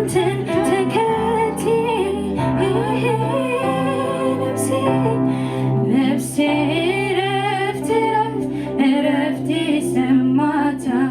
አንተን ተከትዬ ነፍሴ እረፍት እረፍት ይሰማታል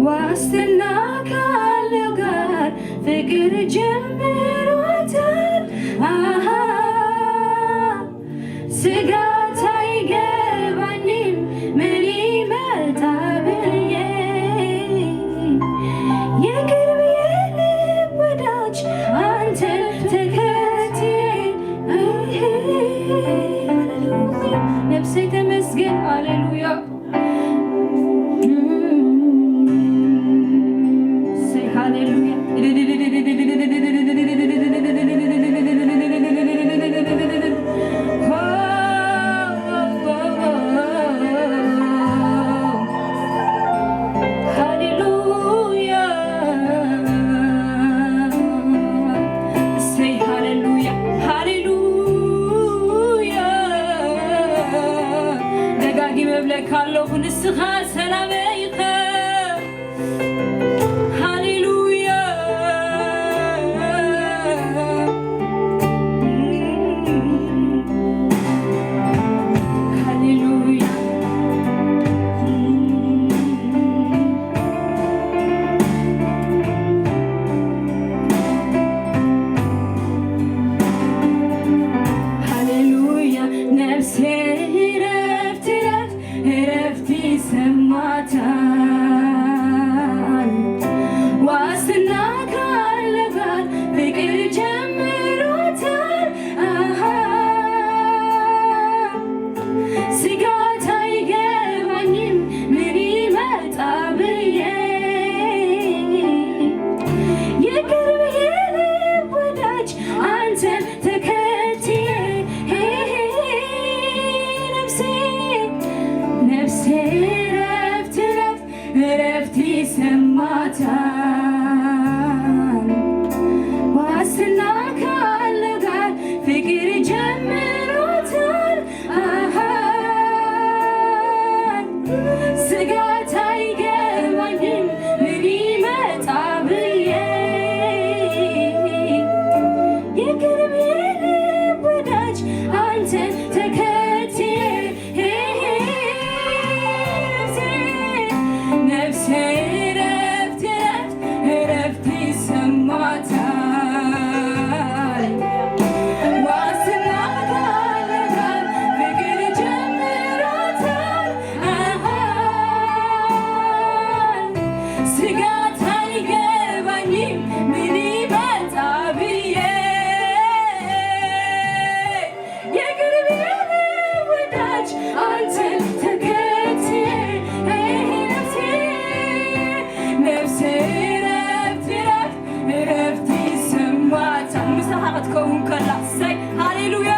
ዋስትና ካለው ጋር ፍቅር ጀምሯታል ስጋት አይገባኝም ምን ይመጣ ብዬ የቅርብ የልብ ወዳጅ አንተን ተከትዬ ነፍሴ ተመስገን ሃሌሉያ ሃሌሉያ ካለው ንስኻ ሰላመይኸ ሃሌሉያ ሃሌሉያ ሃሌሉያ ነፍሴ እረፍት ይሰማታል ዋስትና ካለ ጋር ፍቅር ጀምሯታል ስጋት አይገባኝም ምን ይመጣ ብዬ የቅርብ የልብ ወዳጅ አንተን ተከትዬ ነፍሴ እረፍት ይሰማታል ዋስትና ካለ ጋር ፍቅር ጀምሯታል ስጋት አይገባኝም ምን ይመጣ ብዬ የቅርብ የልብ ወዳጅ አንተን ተከትዬ ነፍሴ እረፍት ይሰማታል ዋስትና ካለ ጋር ፍቅር ጀምሯታል ስጋት አይገባኝም ምን ይመጣ ብዬ የቅርብ የልብ ወዳጅ አንተን ተከትዬ ነፍሴ እረፍት ይሰማታል ምሳኻት ከውን ከላ ሰይ ሃሌሉያ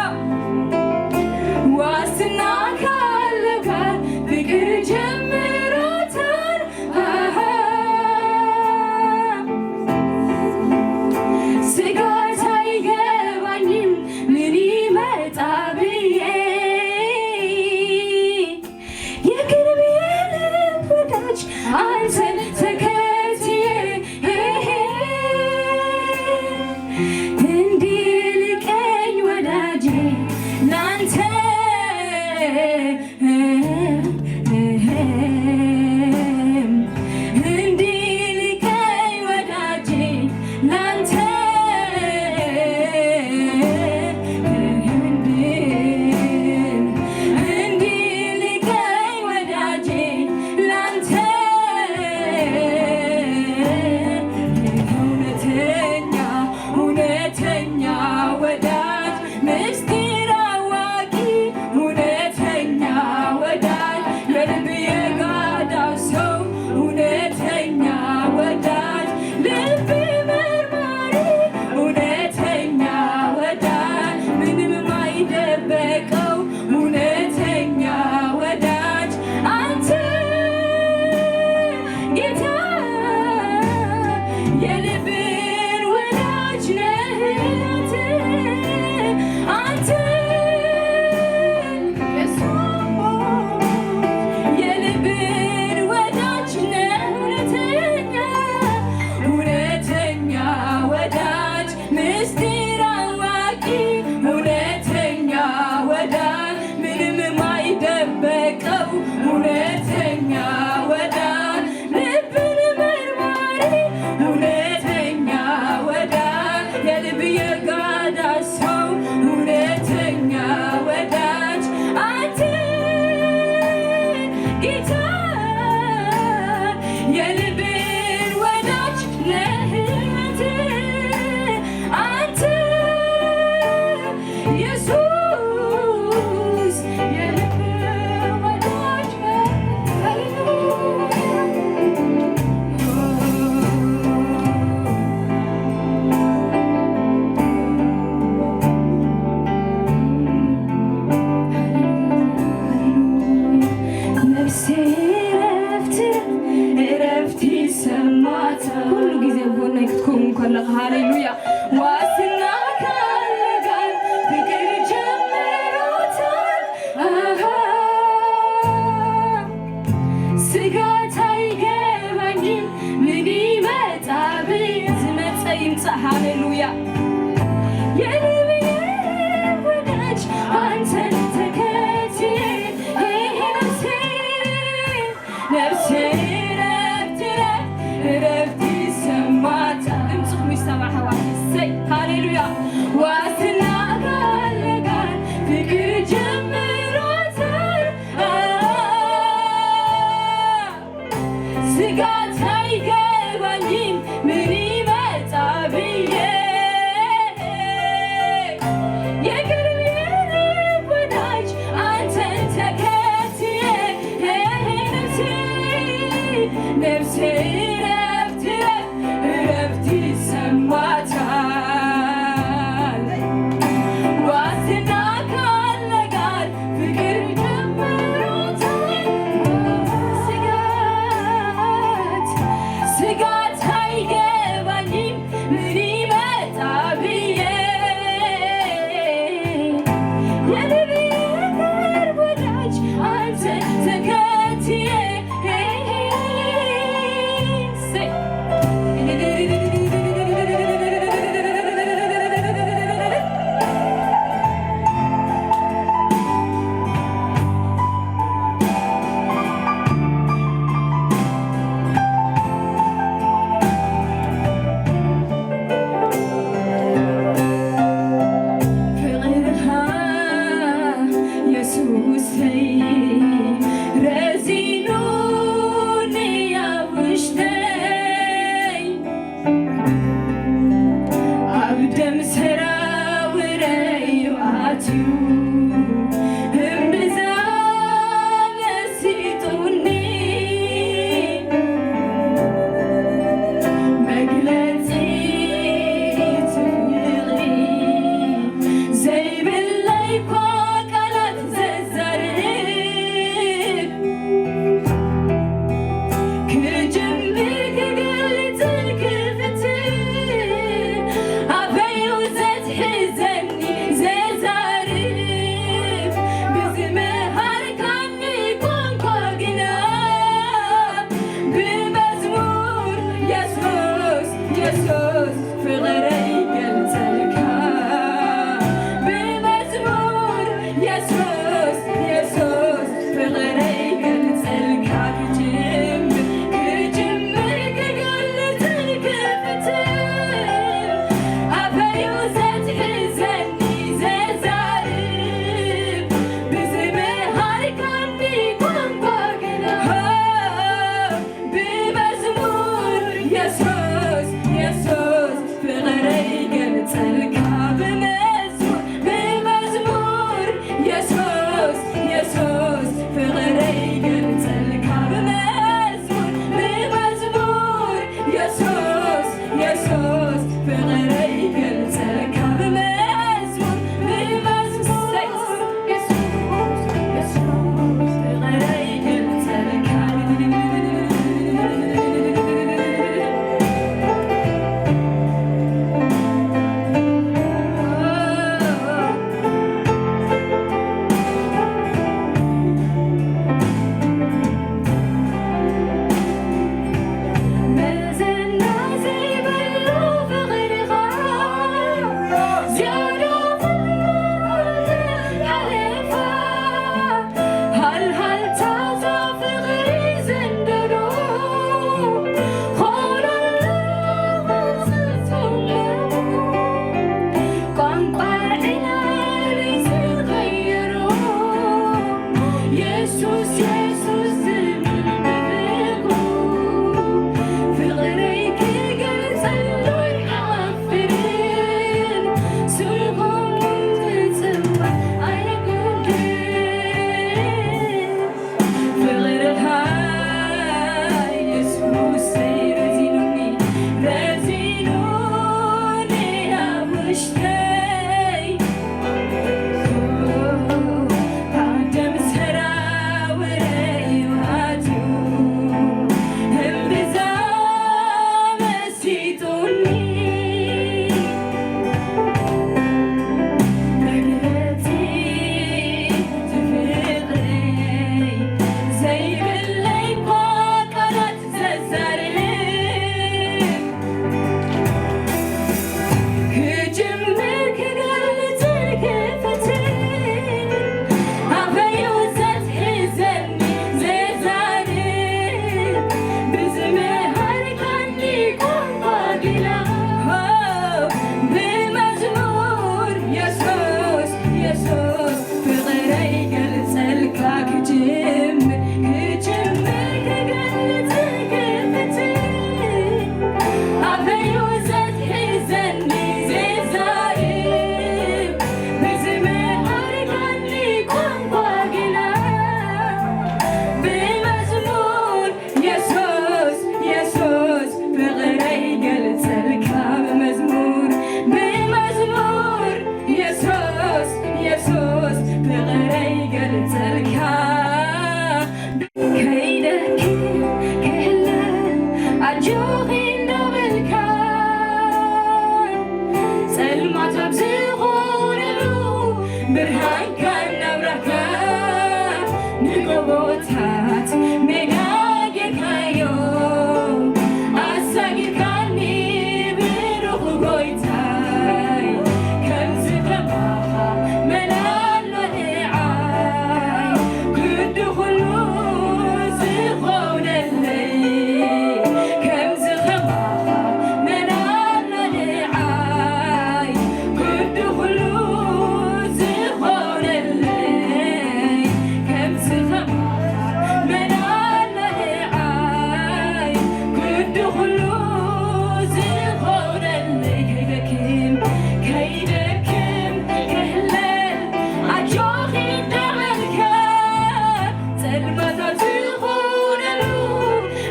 ዋስትና ካለ ጋር ፍቅር ጀምሯታል ስጋት አይገባኝም ምን ይመጣ ብዬ የቅርብ የልብ ወዳጅ አንተን ተከትዬ እንዲልቀኝ ወዳጄ ላንተ እንዲልቀኝ ወዳጄ ላንተ እንዲልቀኝ ወዳጄ ላንተ እውነተኛ ወዳጅ ምስጢር አዋቂ እውነተኛ ከለኻ ሃሌሉያ ዋስና ካለጋር ፍቅር ጀምሮታል ስጋት አይገባኝም ምን ይመጣ ብትመጣ ይምጣ ሃሌሉያ የልቤ ወዳጅ አንተን ተከትዬ ነፍሴ ረፍት ይሰማታል ድምፅኩም ይሰማ ሐዋርያ ሃሌሉያ ዋስና ካለጋር ፍቅር ጀምሮታል ስጋት አይገባኝም ምን ይመጣ ብዬ የቅርቤ ወዳጅ አንተን ተከትዬ ነፍሴ ረፍት ይሰማታል ዋስና ካለጋር ፍቅር ጀምሮታል ስጋት አይገባኝም ምን ይመጣ ብዬ የልቤ ወዳጅ አንተን ተከትዬ ንጎቦታት ሜዳ ጌርካዮ ኣሳጊርካኒ ብሩኽ ጎይታይ ከምዚ ከማኻ መናሎ ንዓይ ግዲ ኩሉ ዝኾነለይ ከምዚ ከማኻ መናሎ ንዓይ ግዲ ኩሉ ዝኾነለይ ከምዚ ከማኻ መናሎ ንዓይ ግዲ ኩሉ ዝኾነለይ ከይደክም ከይህለል ኣጆኺ እንዳበልካ ፀልማታት ዝኾነሉ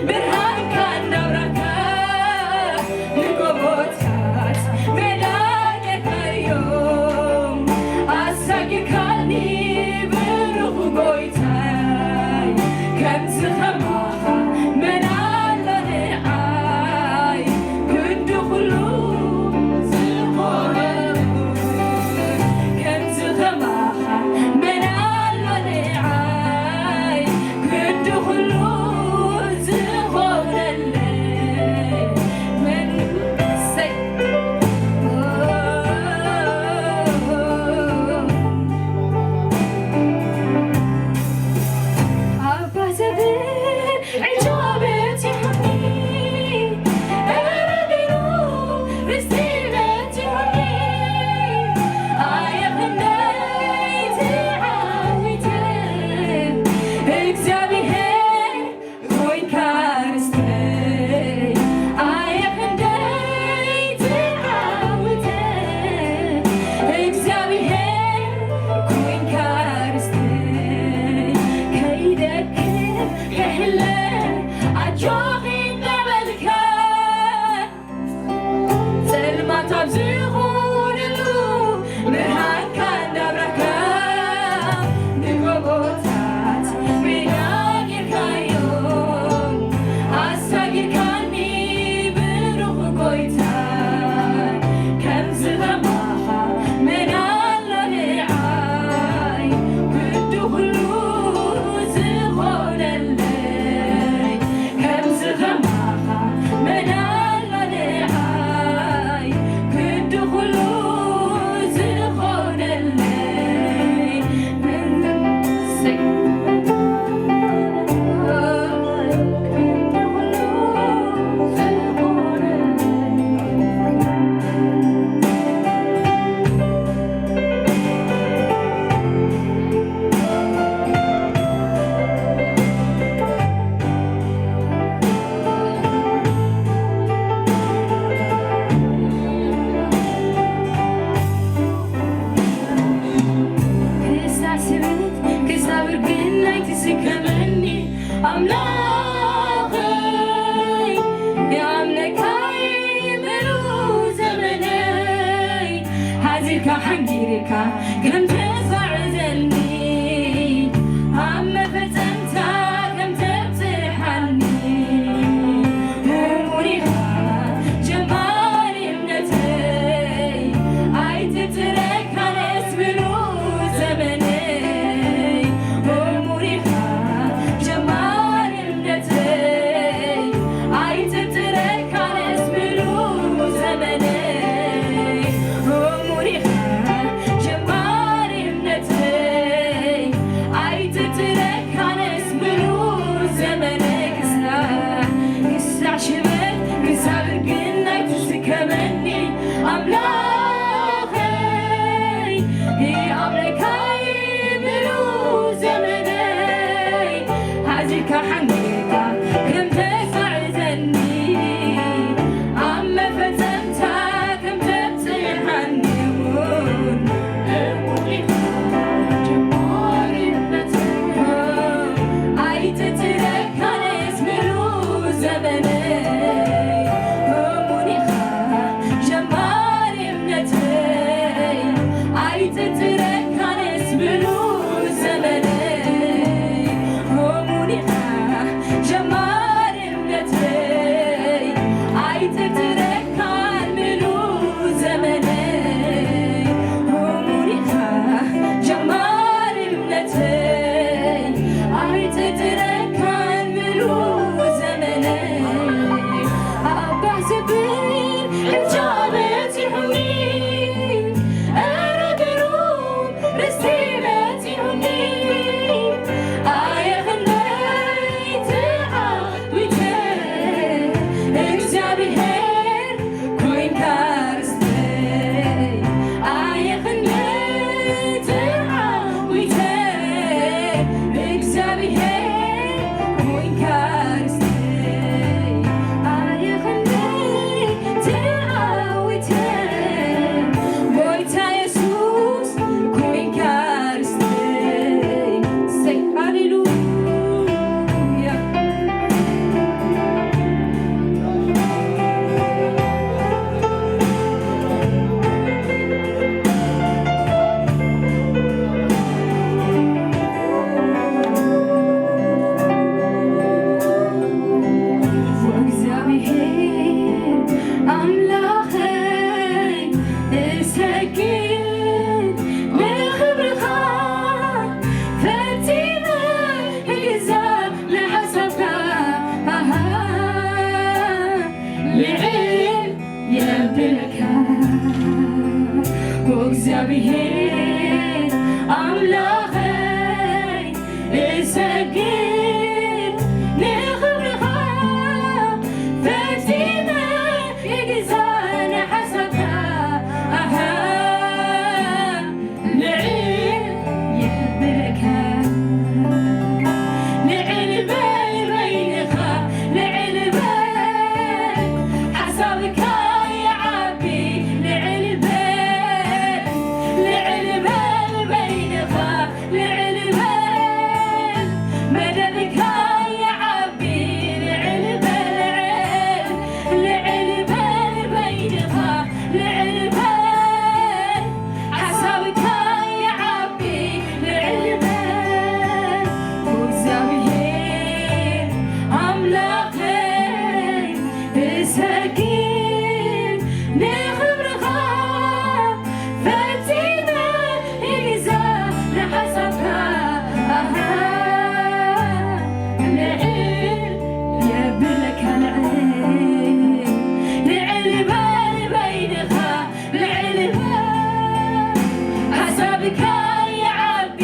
ብርሃንካ እንዳብራካ ንጎቦታት ሜዳ ጌርካዮም ኣሳጊርካኒ ብሩኽ ጎይታይ ከምዚ ከማኻ መናሎ ንዓይ ግዲ ኩሉ ከምዚ ከማኻ መናሎ ንዓይ ግዲ ኩሉ ዝኾነለይ መንሰይ ኣባ ዘብል ዕጆበት ይሁኒ እረዲሩ ርስቲ ቤት ይሁኒ ኣየኽንደይ ትዓዊት እግዚአብሔር ኮይንካ ርስተይ ኣየኽንደይ ትዓዊት እግዚአብሔር ኮይንካ ርስተይ ከይደክም ከይህለል ኣጆኺ እንዳበልካ ፀልማት ኣብ ዝኾነሉ ብርሃንካ እንዳብራካ ንጎቦታት ሜዳ ጌርካዮም ኣሳጊርካኒ ብሩኽ ጎይታይ ከምዚ ከማኻ መናሎ ንዓይ ግዲ ኩሉ ዝኾነለይ ከምዚ ከማኻ መናሎ ንዓይ ግዲ ኩሉ ዝኾነለይ መንሰይ ግዲ ኩሉ ክሳስብት ክሳብር ግን ናይትስከመኒ ኣምላኸይ የኣምለካይ ምሉእ ዘመነይ ሓዚርካ ሓንጊርካ ከም ተፋዕዘኒ ኣብ መፈፀምታ ከም ተብፅሓኒ እሙኒኻ ጀማሪ እምነተይ ኣይትትረካነስ ምሉእ ዘመነይ እሙኒኻ ጀማሪ እምነተይ ኣይትትረካነስ ምሉእ ዘመነይ እሙኒኻ ጀማሪ እምነተይ ኣይትትረካነስ ምሉእ ዘመነይ ክሳዕ ሽበት ክሳብር ግን ናይትስከመኒ ኣምላኸይ የኣምለካይ ምሉእ ዘመነይ ሓዚርካ ሓንጊርካ ከም ተፋዕዘኒ ኣብ መፈፀምታ ከም ተብፅሓኒ እውን እሙኒኻ ጀማሪ እምነተይ ኣይትትረካነስ ምሉእ ዘመነይ እሙኒኻ ጀማሪ እምነተይ ኣይትትረካነስ ምሉእ ዘመነይ እሙኒኻ እግዚአብሔር አምላኸይ እሰግድ ንኽብርኻ ፈጺመ ይግዛነ ሓሳብካ ልዕል የብለካ ልዕል በል በይንኻ ልዕል በል ሓሳብካ ይዓቢ ልዕል በል በይንኻ ልዕል በል መደብካ ይዓቢ ልዕል በል በይንኻ ልዕል በል ሓሳብካ ይዓቢ ልዕል በል እግዚአብሔር አምላኸይ እሰግድ ንኽብርኻ ፈጺመ ይግዛነ ሓሳብካ ልዕል የብለካ ልዕል በል በይንኻ ልዕል በል ሓሳብካ ይዓቢ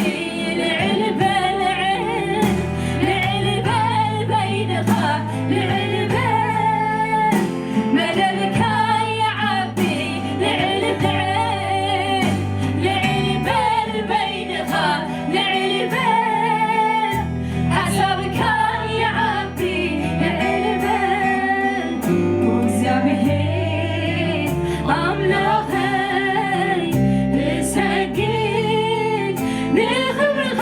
ልዕል በል በይንኻ ልዕል በል መደብካ ይዓቢ ልዕል በል በይንኻ ልዕል በል ሓሳብካ ይዓቢ ልዕል በል እግዚአብሔር አምላኸይ እሰግድ ንኽብርኻ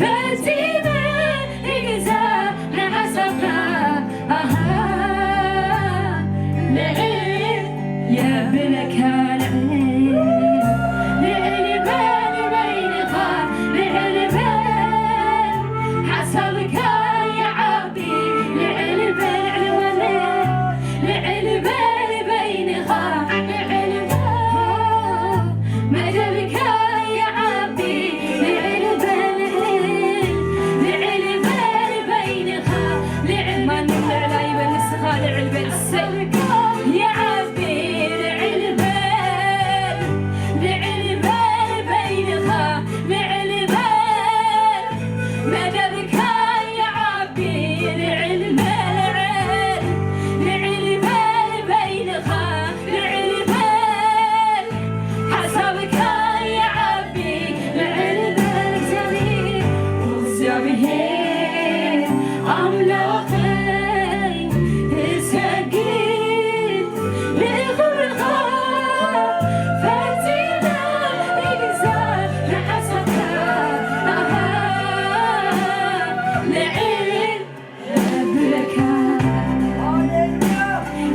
ፈጺመ ይግዛነ ሓሳብካ ልዕል የብለካ ልዕል በል በይንኻ ልዕል በል ሓሳብካ ይዓቢ ልዕል በል በይንኻ ልዕል በል መደብካ ይዓቢ ልዕል በል በይንኻ ልዕል ማንም ልዕላ ይበል ንስኻ ልዕል በል ይዓቢ ልዕል በል በይንኻ ልዕል በል መደብካ ይዓቢ ልዕል በል በይንኻ ልዕል በል ሓሳብካ ይዓቢ ልዕል በል እግዚአብሔር አምላኸይ እሰግድ ንኽብርኻ ፈጺመ ይግዛነ ሓሳብካ ልዕል የብለካ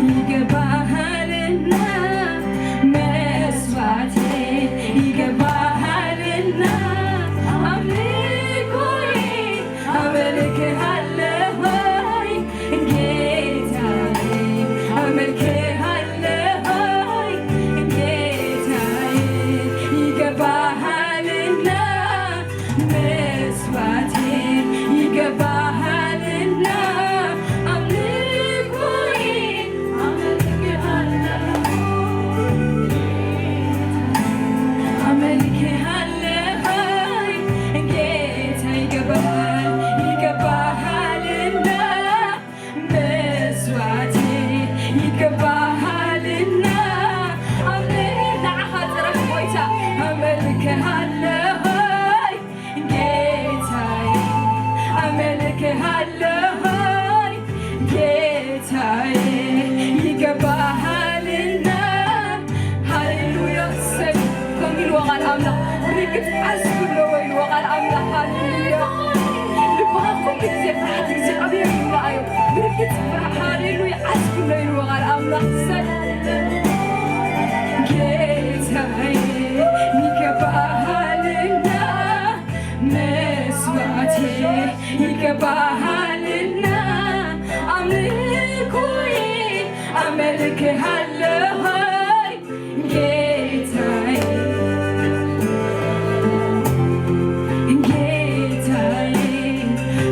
ይገባሃልና መስዋዕቴ ይገባሃልና አምልኮዬ አመልክሃለሁኝ ጌታዬ አመልክሃለሁኝ ጌታዬ ይገባሃልና መስዋዕቴ ይገባሃልና አምልኮዬ አመልክሃለሁኝ ጌታ ይገባሃልና መስዋዕቴ ይገባሃልና ንዓኻ ጥራሕ ጎይታ አመልክሃለሁኝ ጌታዬ አመልክሃለሁኝ ጌታዬ ይገባሃልና ሃሌሉያ ሰብ ከሚል ወቓል አምላኽ ርግጥ ዓዝኩሎ ወይሉ ወቓል አምላኽ ሃሌሉያ ልብኻ ኩሉ ግዜ ፍርሓት እግዚኣብሔር ይምልአዮ ብርግጥ ሃሌሉያ ዓዝኩሎ ኢሉ ወቓል አምላኽ ሰብ ጌታዬ ይገባሃልና መስዋዕቴ ይገባሃልና አምልኮዬ አመልክሃለሁኝ ጌታዬ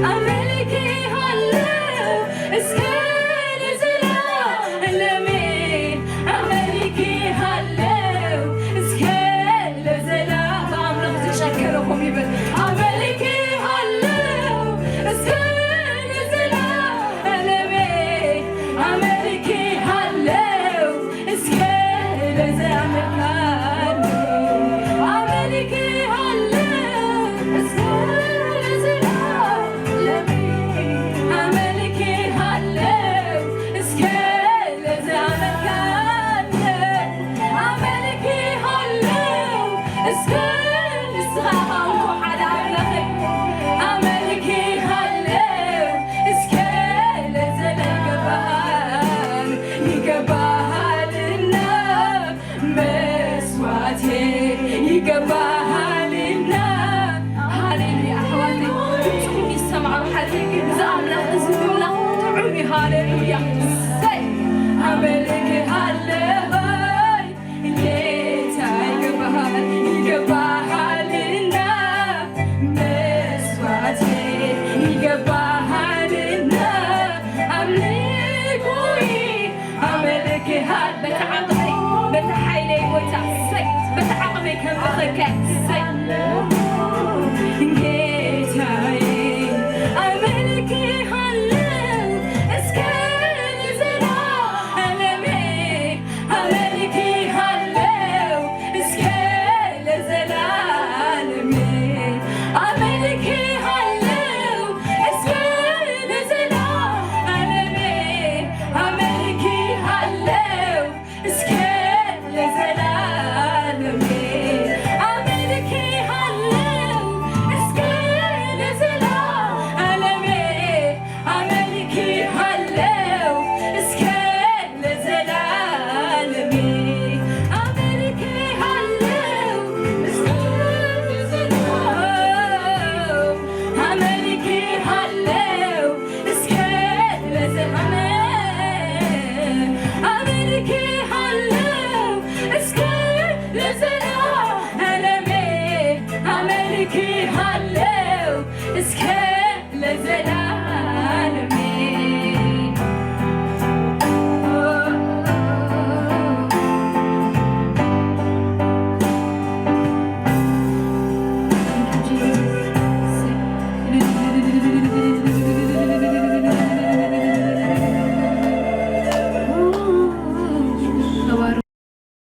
አመልክሃለሁ እስከ ለዘላለም አመልክሃለሁ እስከ بتعقمي كم بخك